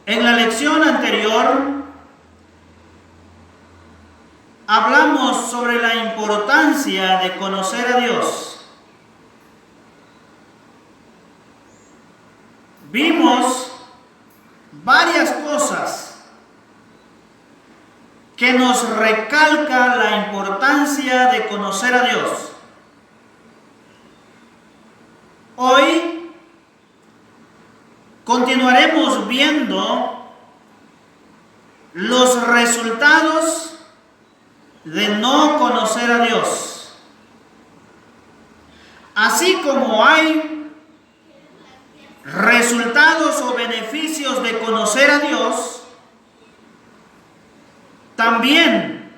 En la lección anterior hablamos sobre la importancia de conocer a Dios. Vimos varias cosas que nos recalcan la importancia de conocer a Dios. Hoy continuaremos viendo los resultados de no conocer a Dios. Así como hay resultados o beneficios de conocer a Dios, también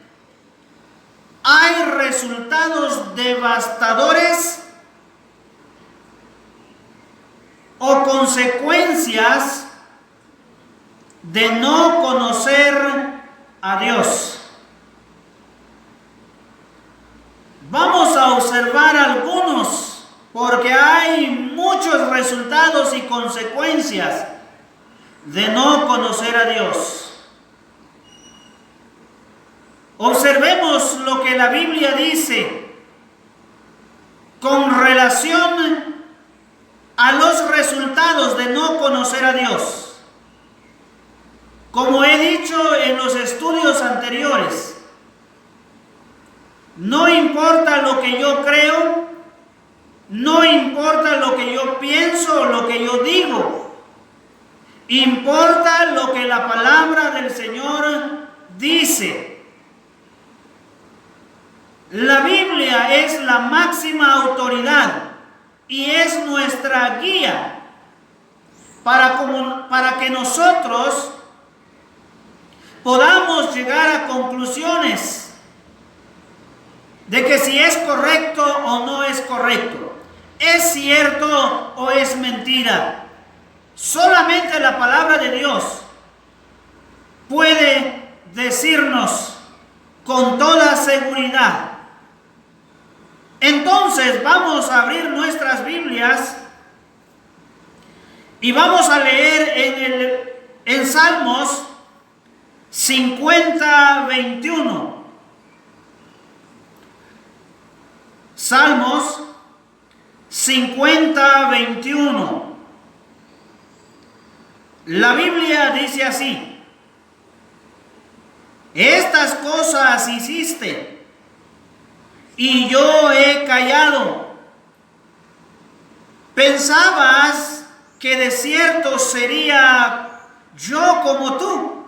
hay resultados devastadores o consecuencias de no conocer a Dios. Vamos a observar algunos, porque hay muchos resultados y consecuencias de no conocer a Dios. Observemos lo que la Biblia dice con relación a los resultados de no conocer a Dios. Como he dicho en los estudios anteriores, no importa lo que yo creo, no importa lo que yo pienso o lo que yo digo, importa lo que la palabra del Señor dice. La Biblia es la máxima autoridad y es nuestra guía para que nosotros podamos llegar a conclusiones de que si es correcto o no es correcto, es cierto o es mentira. Solamente la palabra de Dios puede decirnos con toda seguridad. Entonces vamos a abrir nuestras Biblias y vamos a leer en Salmos 50:21. Salmos 50:21. La Biblia dice así: estas cosas hiciste y yo he callado. Pensabas que de cierto sería yo como tú,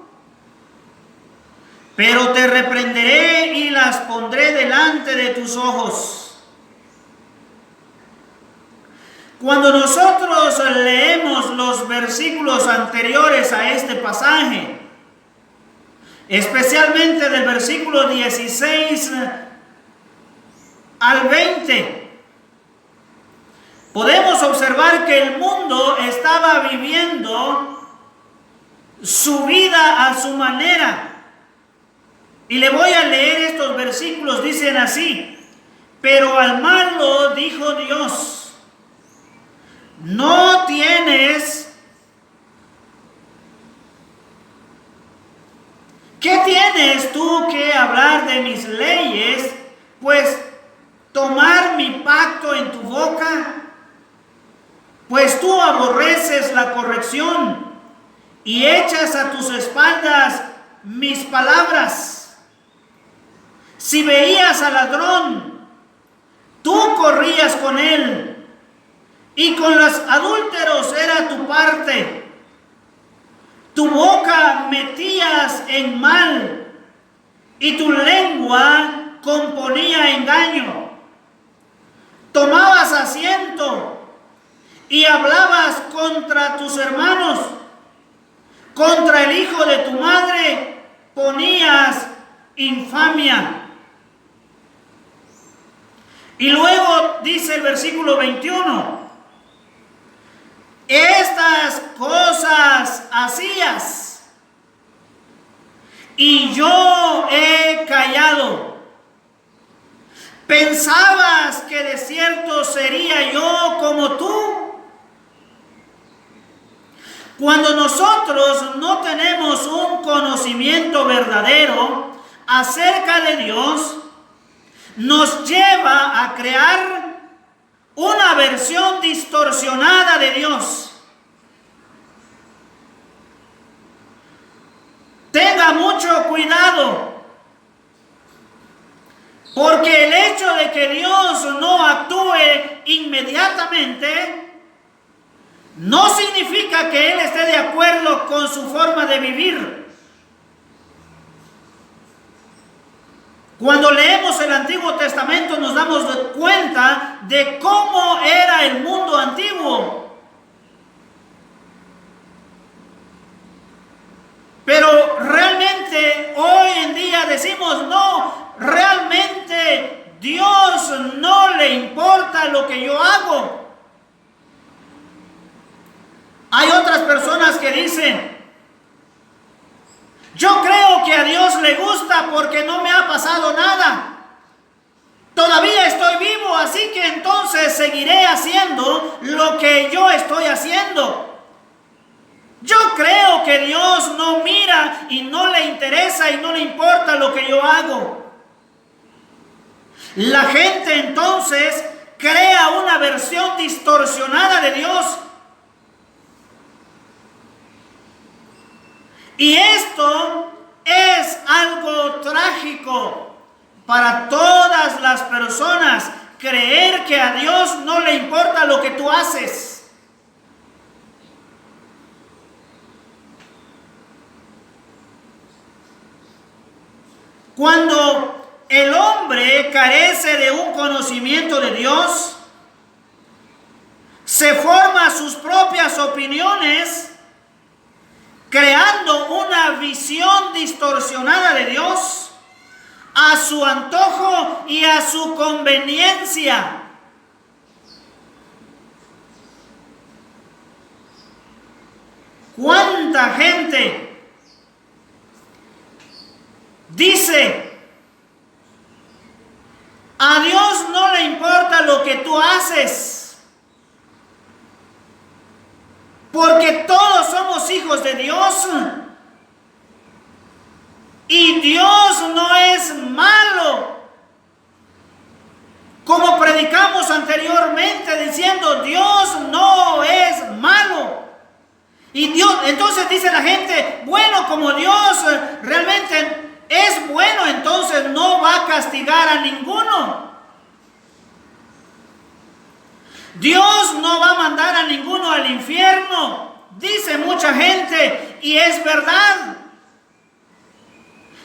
pero te reprenderé y las pondré delante de tus ojos. Cuando nosotros leemos los versículos anteriores a este pasaje, especialmente del versículo 16 al 20, podemos observar que el mundo estaba viviendo su vida a su manera. Y le voy a leer estos versículos, dicen así: pero al malo dijo Dios, no tienes, ¿qué tienes tú que hablar de mis leyes? Pues tomar mi pacto en tu boca, pues tú aborreces la corrección y echas a tus espaldas mis palabras. Si veías al ladrón, tú corrías con él, y con los adúlteros era tu parte. Tu boca metías en mal, y tu lengua componía engaño. Tomabas asiento y hablabas contra tus hermanos, contra el hijo de tu madre ponías infamia. Y luego dice el versículo 21, estas cosas hacías y yo he callado. ¿Pensabas que de cierto sería yo como tú? Cuando nosotros no tenemos un conocimiento verdadero acerca de Dios, nos lleva a crear una versión distorsionada de Dios. Tenga mucho cuidado, porque el hecho de que Dios no actúe inmediatamente no significa que Él esté de acuerdo con su forma de vivir. Cuando leemos el Antiguo Testamento nos damos cuenta de cómo era el mundo antiguo. Pero realmente hoy en día decimos, no, realmente Dios no le importa lo que yo hago. Hay otras personas que dicen, yo creo que a Dios le gusta porque no me ha pasado nada. Todavía estoy vivo, así que entonces seguiré haciendo lo que yo estoy haciendo. Yo creo que Dios no mira y no le interesa y no le importa lo que yo hago. La gente entonces crea una versión distorsionada de Dios. Y esto es algo trágico para todas las personas, creer que a Dios no le importa lo que tú haces. Cuando el hombre carece de un conocimiento de Dios, se forma sus propias opiniones, creando una visión distorsionada de Dios a su antojo y a su conveniencia. ¿Cuánta gente dice, a Dios no le importa lo que tú haces? Porque todos somos hijos de Dios. Y Dios no es malo. Como predicamos anteriormente diciendo, Dios no es malo. Y Dios, entonces dice la gente, bueno, como Dios realmente es bueno, entonces no va a castigar a ninguno. Dios no va a mandar a ninguno al infierno, dice mucha gente, y es verdad.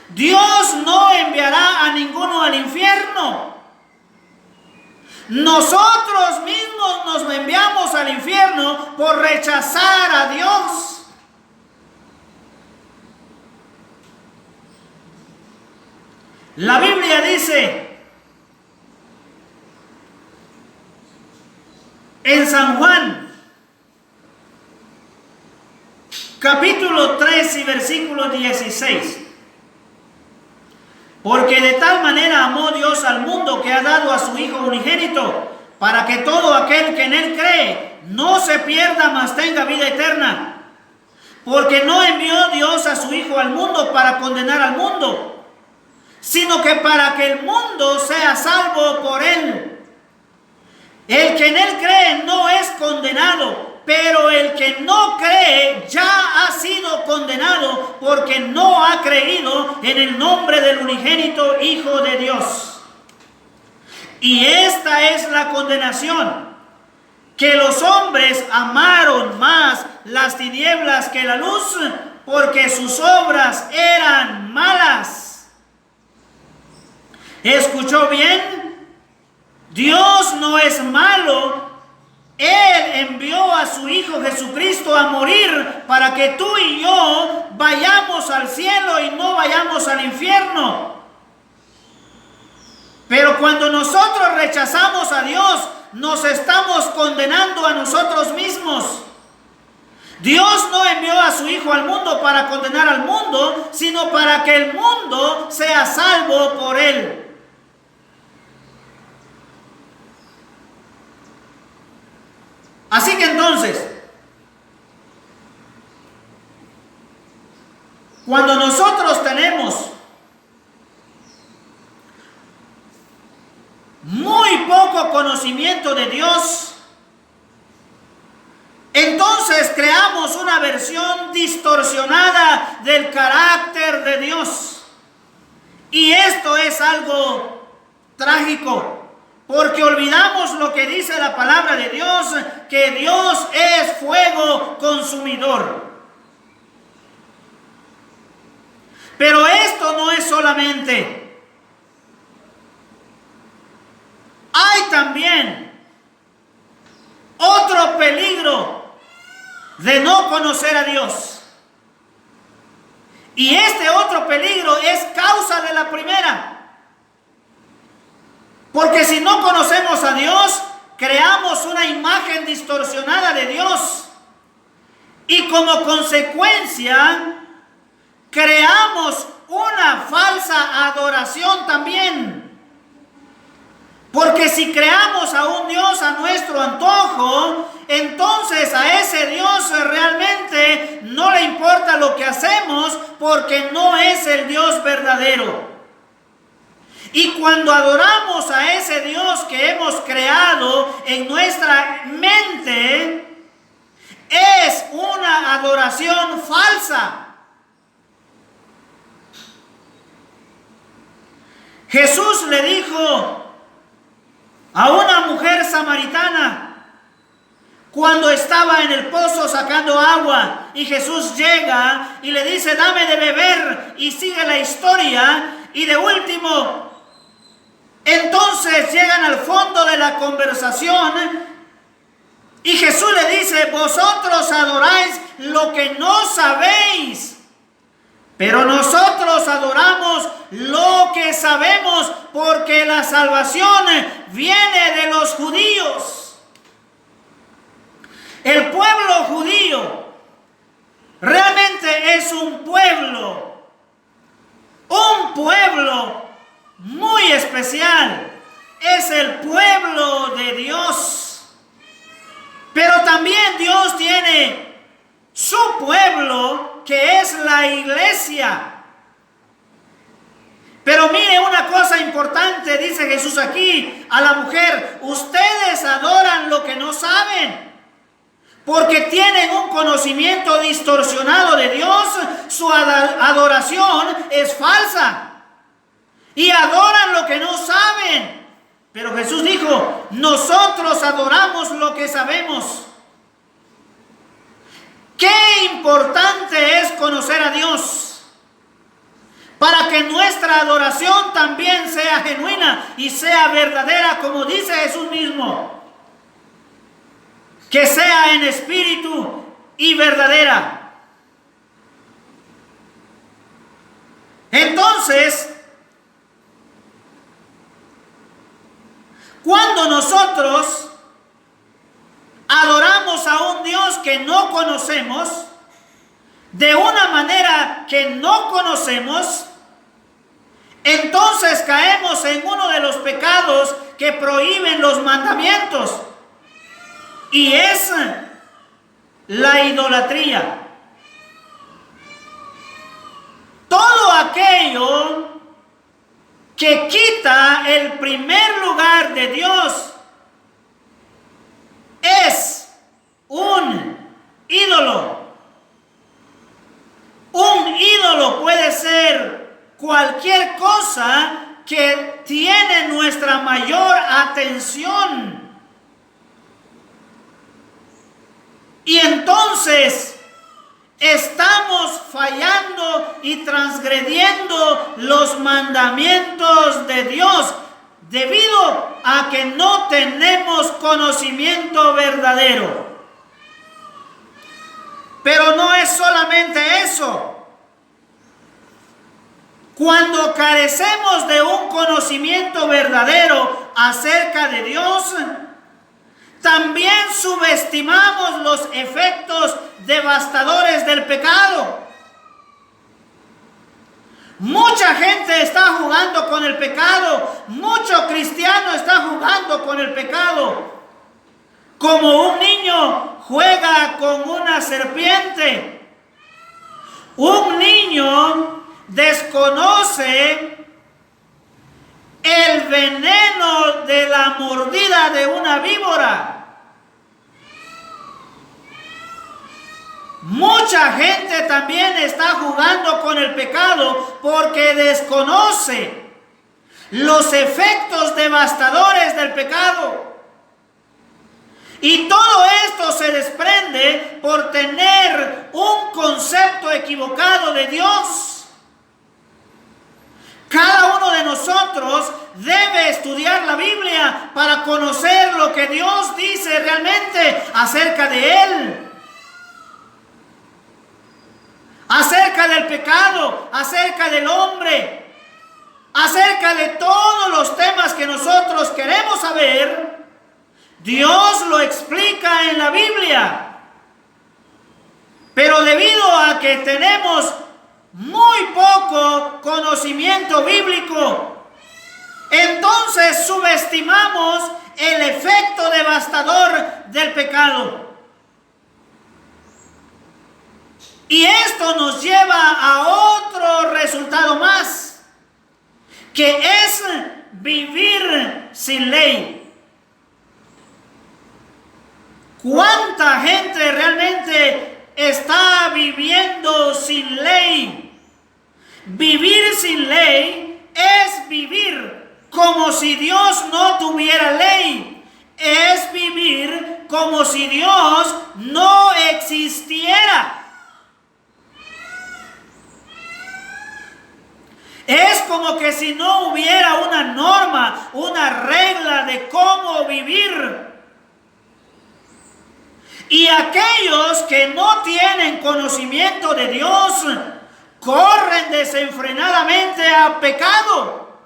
Dios no enviará a ninguno al infierno. Nosotros mismos nos enviamos al infierno por rechazar a Dios. La Biblia dice en San Juan, capítulo 3 y versículo 16. Porque de tal manera amó Dios al mundo que ha dado a su Hijo unigénito, para que todo aquel que en Él cree no se pierda, mas tenga vida eterna. Porque no envió Dios a su Hijo al mundo para condenar al mundo, sino que para que el mundo sea salvo por Él. El que en Él cree no es condenado, pero el que no cree ya ha sido condenado porque no ha creído en el nombre del unigénito Hijo de Dios. Y esta es la condenación, que los hombres amaron más las tinieblas que la luz, porque sus obras eran malas. ¿Escuchó bien? Dios no es malo. Él envió a su Hijo Jesucristo a morir para que tú y yo vayamos al cielo y no vayamos al infierno. Pero cuando nosotros rechazamos a Dios, nos estamos condenando a nosotros mismos. Dios no envió a su Hijo al mundo para condenar al mundo, sino para que el mundo sea salvo por Él. Así que entonces, Cuando nosotros tenemos muy poco conocimiento de Dios, entonces creamos una versión distorsionada del carácter de Dios. Y esto es algo trágico, porque olvidamos lo que dice la palabra de Dios, que Dios es fuego consumidor. Pero esto no es solamente. Hay también otro peligro de no conocer a Dios. Y este otro peligro es causa de la primera. Porque si no conocemos a Dios, creamos una imagen distorsionada de Dios. Y como consecuencia, creamos una falsa adoración también. Porque si creamos a un Dios a nuestro antojo, entonces a ese Dios realmente no le importa lo que hacemos, porque no es el Dios verdadero. Y cuando adoramos a ese Dios que hemos creado en nuestra mente, es una adoración falsa. Jesús le dijo a una mujer samaritana cuando estaba en el pozo sacando agua, y Jesús llega y le dice: dame de beber, y sigue la historia, y de último, entonces llegan al fondo de la conversación, y Jesús le dice: vosotros adoráis lo que no sabéis. Pero nosotros adoramos lo que sabemos, porque la salvación viene de los judíos. El pueblo judío realmente es un pueblo muy especial. Es el pueblo de Dios. Pero también Dios tiene su pueblo, que es la iglesia. Pero mire una cosa importante, dice Jesús aquí a la mujer: ustedes adoran lo que no saben, porque tienen un conocimiento distorsionado de Dios. Su adoración es falsa y adoran lo que no saben. Pero Jesús dijo: nosotros adoramos lo que sabemos. Qué importante es conocer a Dios, para que nuestra adoración también sea genuina y sea verdadera, como dice Jesús mismo, que sea en espíritu y verdadera. Entonces, cuando nosotros adoramos a un Dios que no conocemos, de una manera que no conocemos, entonces caemos en uno de los pecados que prohíben los mandamientos, y es la idolatría. Todo aquello que quita el primer lugar de Dios es un ídolo. Un ídolo puede ser cualquier cosa que tiene nuestra mayor atención. Y entonces estamos fallando y transgrediendo los mandamientos de Dios, debido a que no tenemos conocimiento verdadero. Pero no es solamente eso. Cuando carecemos de un conocimiento verdadero acerca de Dios, también subestimamos los efectos devastadores del pecado. Mucha gente está jugando con el pecado. Mucho cristiano está jugando con el pecado. Como un niño juega con una serpiente. Un niño desconoce el veneno de la mordida de una víbora. Mucha gente también está jugando con el pecado porque desconoce los efectos devastadores del pecado. Y todo esto se desprende por tener un concepto equivocado de Dios. Cada uno de nosotros debe estudiar la Biblia para conocer lo que Dios dice realmente acerca de Él. Acerca del pecado, acerca del hombre, acerca de todos los temas que nosotros queremos saber, Dios lo explica en la Biblia. Pero debido a que tenemos muy poco conocimiento bíblico, entonces subestimamos el efecto devastador del pecado. Y esto nos lleva a otro resultado más, que es vivir sin ley. ¿Cuánta gente realmente está viviendo sin ley? Vivir sin ley es vivir como si Dios no tuviera ley. Es vivir como si Dios no existiera. Es como que si no hubiera una norma, una regla de cómo vivir. Y aquellos que no tienen conocimiento de Dios corren desenfrenadamente a pecado.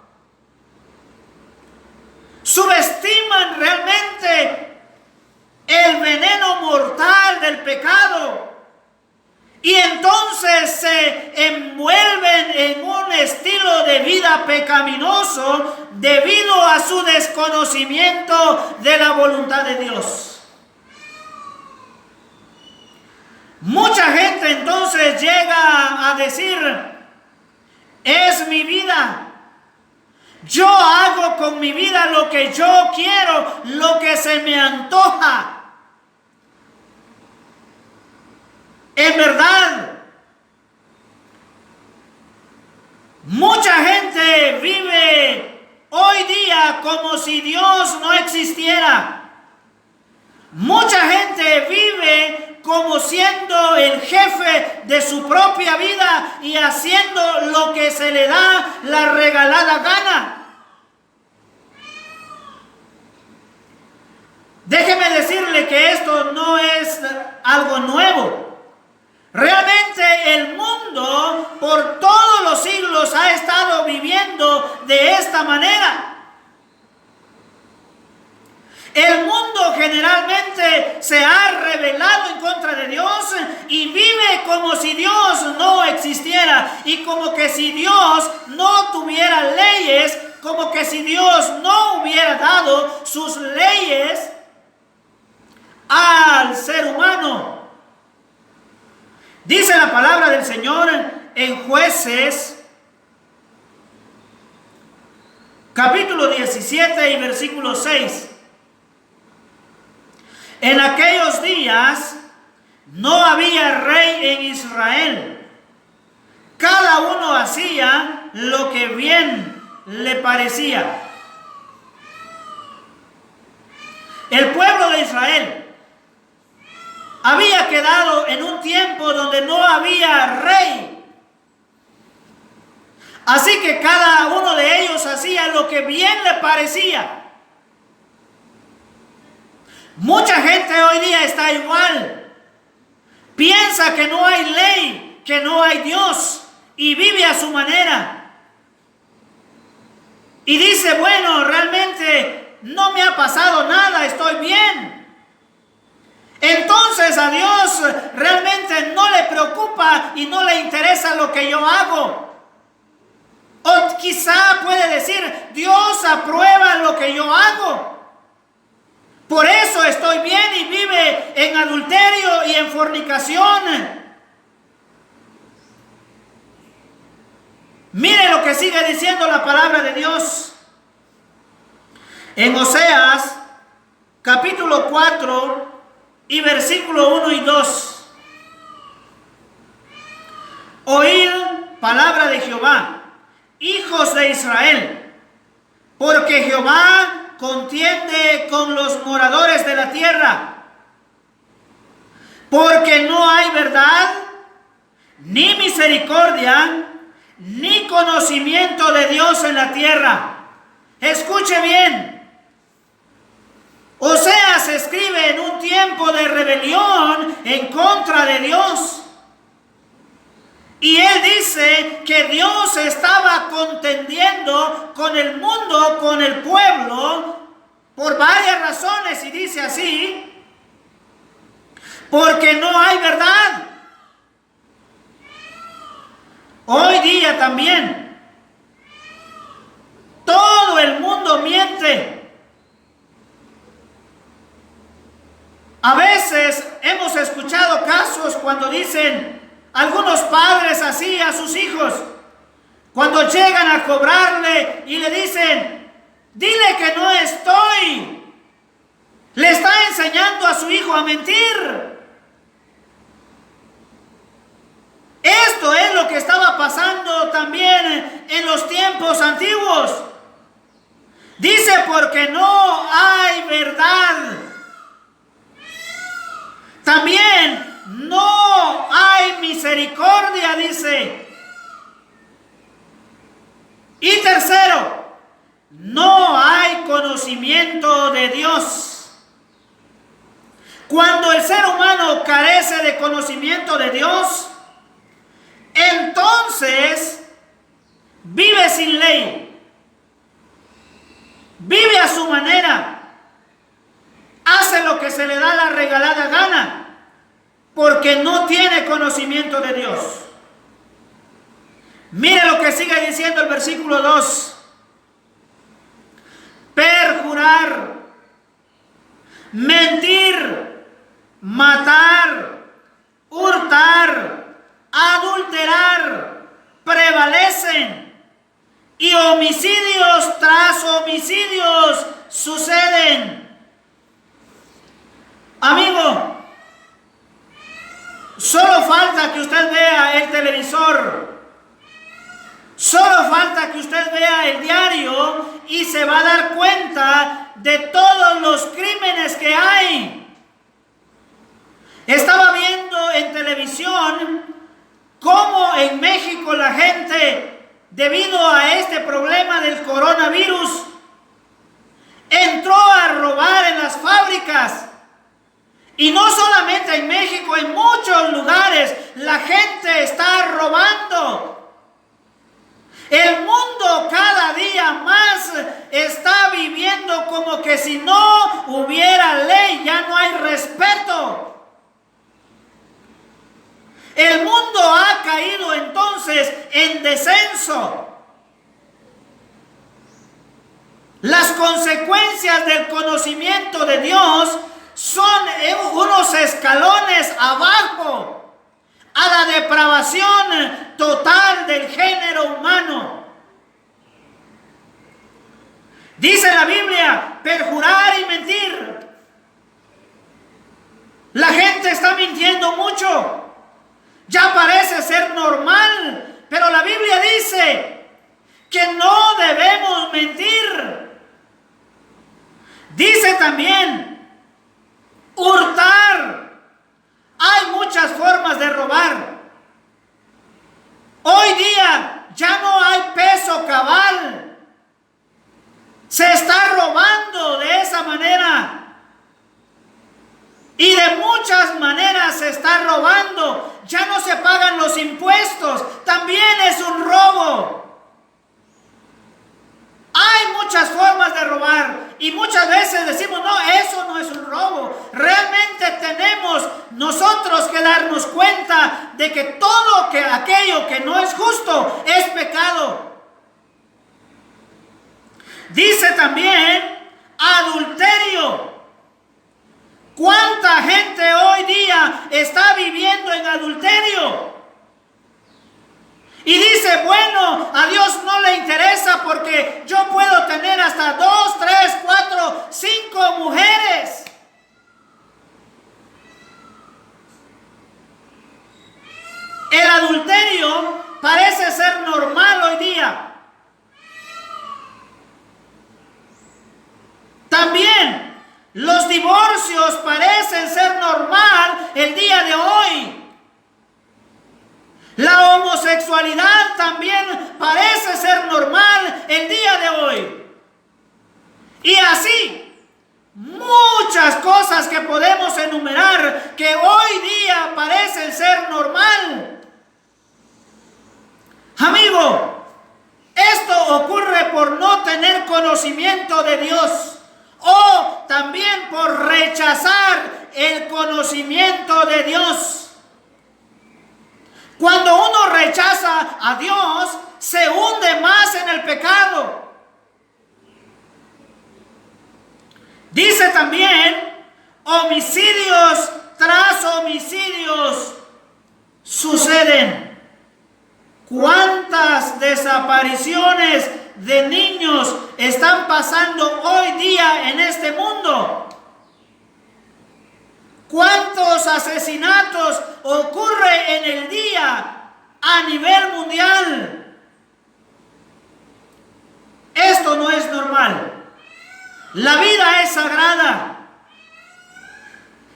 Subestiman realmente el veneno mortal del pecado. Y entonces se envuelven en un estilo de vida pecaminoso debido a su desconocimiento de la voluntad de Dios. Mucha gente entonces llega a decir, es mi vida. Yo hago con mi vida lo que yo quiero, lo que se me antoja. En verdad, mucha gente vive hoy día como si Dios no existiera. Mucha gente vive como siendo el jefe de su propia vida y haciendo lo que se le da la regalada gana. Déjeme decirle que esto no es algo nuevo. Realmente el mundo por todos los siglos ha estado viviendo de esta manera. El mundo generalmente se ha rebelado en contra de Dios y vive como si Dios no existiera y como que si Dios no tuviera leyes, como que si Dios no hubiera dado sus leyes al ser humano. Dice la palabra del Señor en Jueces, capítulo 17 y versículo 6. En aquellos días no había rey en Israel. Cada uno hacía lo que bien le parecía. El pueblo de Israel había quedado en un tiempo donde no había rey. Así que cada uno de ellos hacía lo que bien le parecía. Mucha gente hoy día está igual. Piensa que no hay ley, que no hay Dios y vive a su manera. Y dice, bueno, realmente no me ha pasado nada, estoy bien. Entonces a Dios realmente no le preocupa y no le interesa lo que yo hago. O quizá puede decir, Dios aprueba lo que yo hago. Por eso estoy bien y vive en adulterio y en fornicación. que sigue diciendo la palabra de Dios. En Oseas, capítulo 4 y versículo 1 y 2. Oíd palabra de Jehová, hijos de Israel, porque Jehová contiende con los moradores de la tierra, porque no hay verdad, ni misericordia, ni conocimiento de Dios en la tierra. Escuche bien. Oseas se escribe en un tiempo de rebelión en contra de Dios. Y él dice que Dios estaba contendiendo con el mundo, con el pueblo, por varias razones. Y dice así: porque no hay verdad. Hoy día también todo el mundo miente. A veces hemos escuchado casos cuando dicen algunos padres así a sus hijos, cuando llegan a cobrarle y le dicen: dile que no estoy. Le está enseñando a su hijo a mentir. Esto es lo que estaba pasando también en los tiempos antiguos. Dice: porque no hay verdad. También no hay misericordia, dice. Y tercero, no hay conocimiento de Dios. Cuando el ser humano carece de conocimiento de Dios, entonces vive sin ley, vive a su manera, hace lo que se le da la regalada gana, porque no tiene conocimiento de Dios. Mire lo que sigue diciendo el versículo 2. Perjurar, mentir, matar, hurtar, adulterar, prevalecen, y homicidios tras homicidios suceden. Amigo, solo falta que usted vea el televisor, solo falta que usted vea el diario y se va a dar cuenta de todos los crímenes que hay. Estaba viendo en televisión cómo en México la gente, debido a este problema del coronavirus, entró a robar en las fábricas. Y no solamente en México, en muchos lugares la gente está robando. El mundo cada día más está viviendo como que si no hubiera ley, ya no hay respeto. El mundo ha caído entonces en descenso. Las consecuencias del conocimiento de Dios son unos escalones abajo a la depravación total del género humano. Dice la Biblia: perjurar y mentir. La gente está mintiendo mucho. Ya parece ser normal, pero la Biblia dice que no debemos mentir. Dice también hurtar. Hay muchas formas de robar. Hoy día ya no hay peso cabal. Se está robando de esa manera. Y de muchas maneras se está robando. Ya no se pagan los impuestos. También es un robo. Hay muchas formas de robar. Y muchas veces decimos: no, eso no es un robo. Realmente tenemos nosotros que darnos cuenta de que todo aquello que no es justo es pecado. Dice también adulterio. ¿Cuánta gente hoy día está viviendo en adulterio? Y dice: bueno, a Dios no le tener hasta 2, 3, 4, 5 mujeres. El adulterio parece ser normal hoy día. También los divorcios parecen ser normal el día de hoy. La homosexualidad también parece ser normal el día de hoy. Y así, muchas cosas que podemos enumerar que hoy día parecen ser normal. Amigo, esto ocurre por no tener conocimiento de Dios. O también por rechazar el conocimiento de Dios. Cuando uno rechaza a Dios, se hunde más en el pecado. Dice también, homicidios tras homicidios suceden. ¿Cuántas desapariciones de niños están pasando hoy día en este mundo? ¿Cuántos asesinatos ocurren en el día a nivel mundial? Esto no es normal. La vida es sagrada.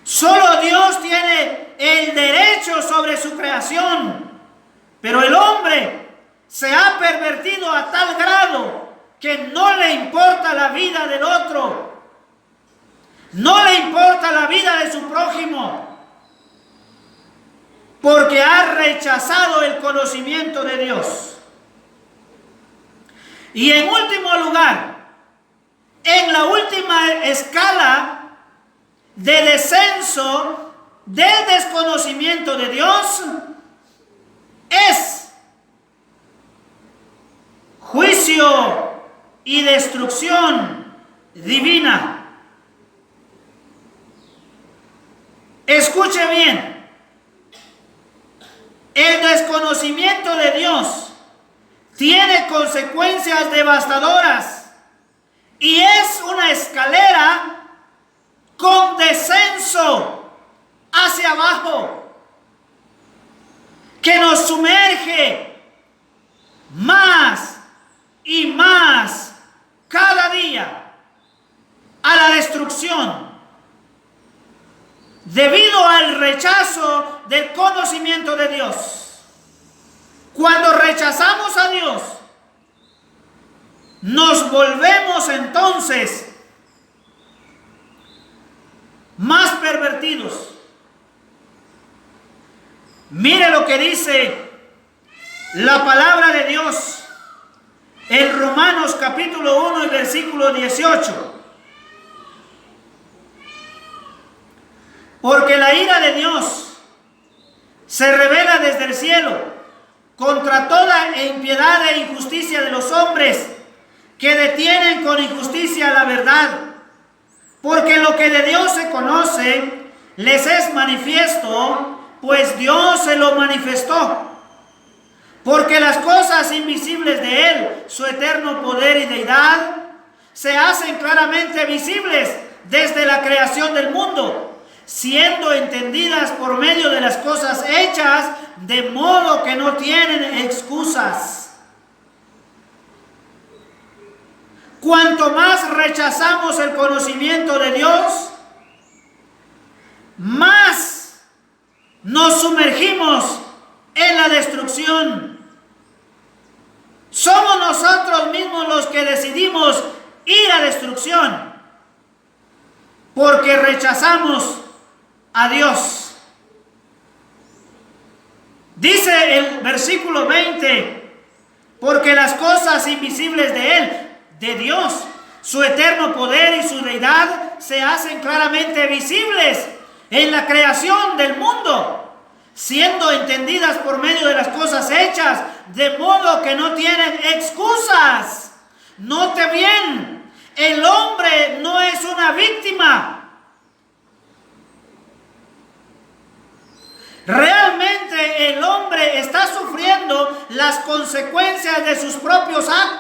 Solo Dios tiene el derecho sobre su creación. Pero el hombre se ha pervertido a tal grado que no le importa la vida del otro. No le importa la vida de su prójimo. Porque ha rechazado el conocimiento de Dios. Y en último lugar, en la última escala de descenso del desconocimiento de Dios, es juicio y destrucción divina. Escuche bien. El desconocimiento de Dios tiene consecuencias devastadoras y es una escalera con descenso hacia abajo que nos sumerge más y más cada día a la destrucción debido al rechazo del conocimiento de Dios. Cuando rechazamos a Dios, nos volvemos entonces más pervertidos. Mire lo que dice la palabra de Dios en Romanos capítulo 1 y versículo 18. Porque la ira de Dios se revela desde el cielo contra toda impiedad e injusticia de los hombres que detienen con injusticia la verdad. Porque lo que de Dios se conoce les es manifiesto, pues Dios se lo manifestó. Porque las cosas invisibles de Él, su eterno poder y deidad, se hacen claramente visibles desde la creación del mundo, siendo entendidas por medio de las cosas hechas, de modo que no tienen excusas. Cuanto más rechazamos el conocimiento de Dios, más nos sumergimos en la destrucción. Somos nosotros mismos los que decidimos ir a destrucción, porque rechazamos a Dios. Dice el versículo 20, porque las cosas invisibles de Él, de Dios, su eterno poder y su deidad, se hacen claramente visibles en la creación del mundo, siendo entendidas por medio de las cosas hechas, de modo que no tienen excusas. Note bien, el hombre no es una víctima. Realmente el hombre está sufriendo las consecuencias de sus propios actos.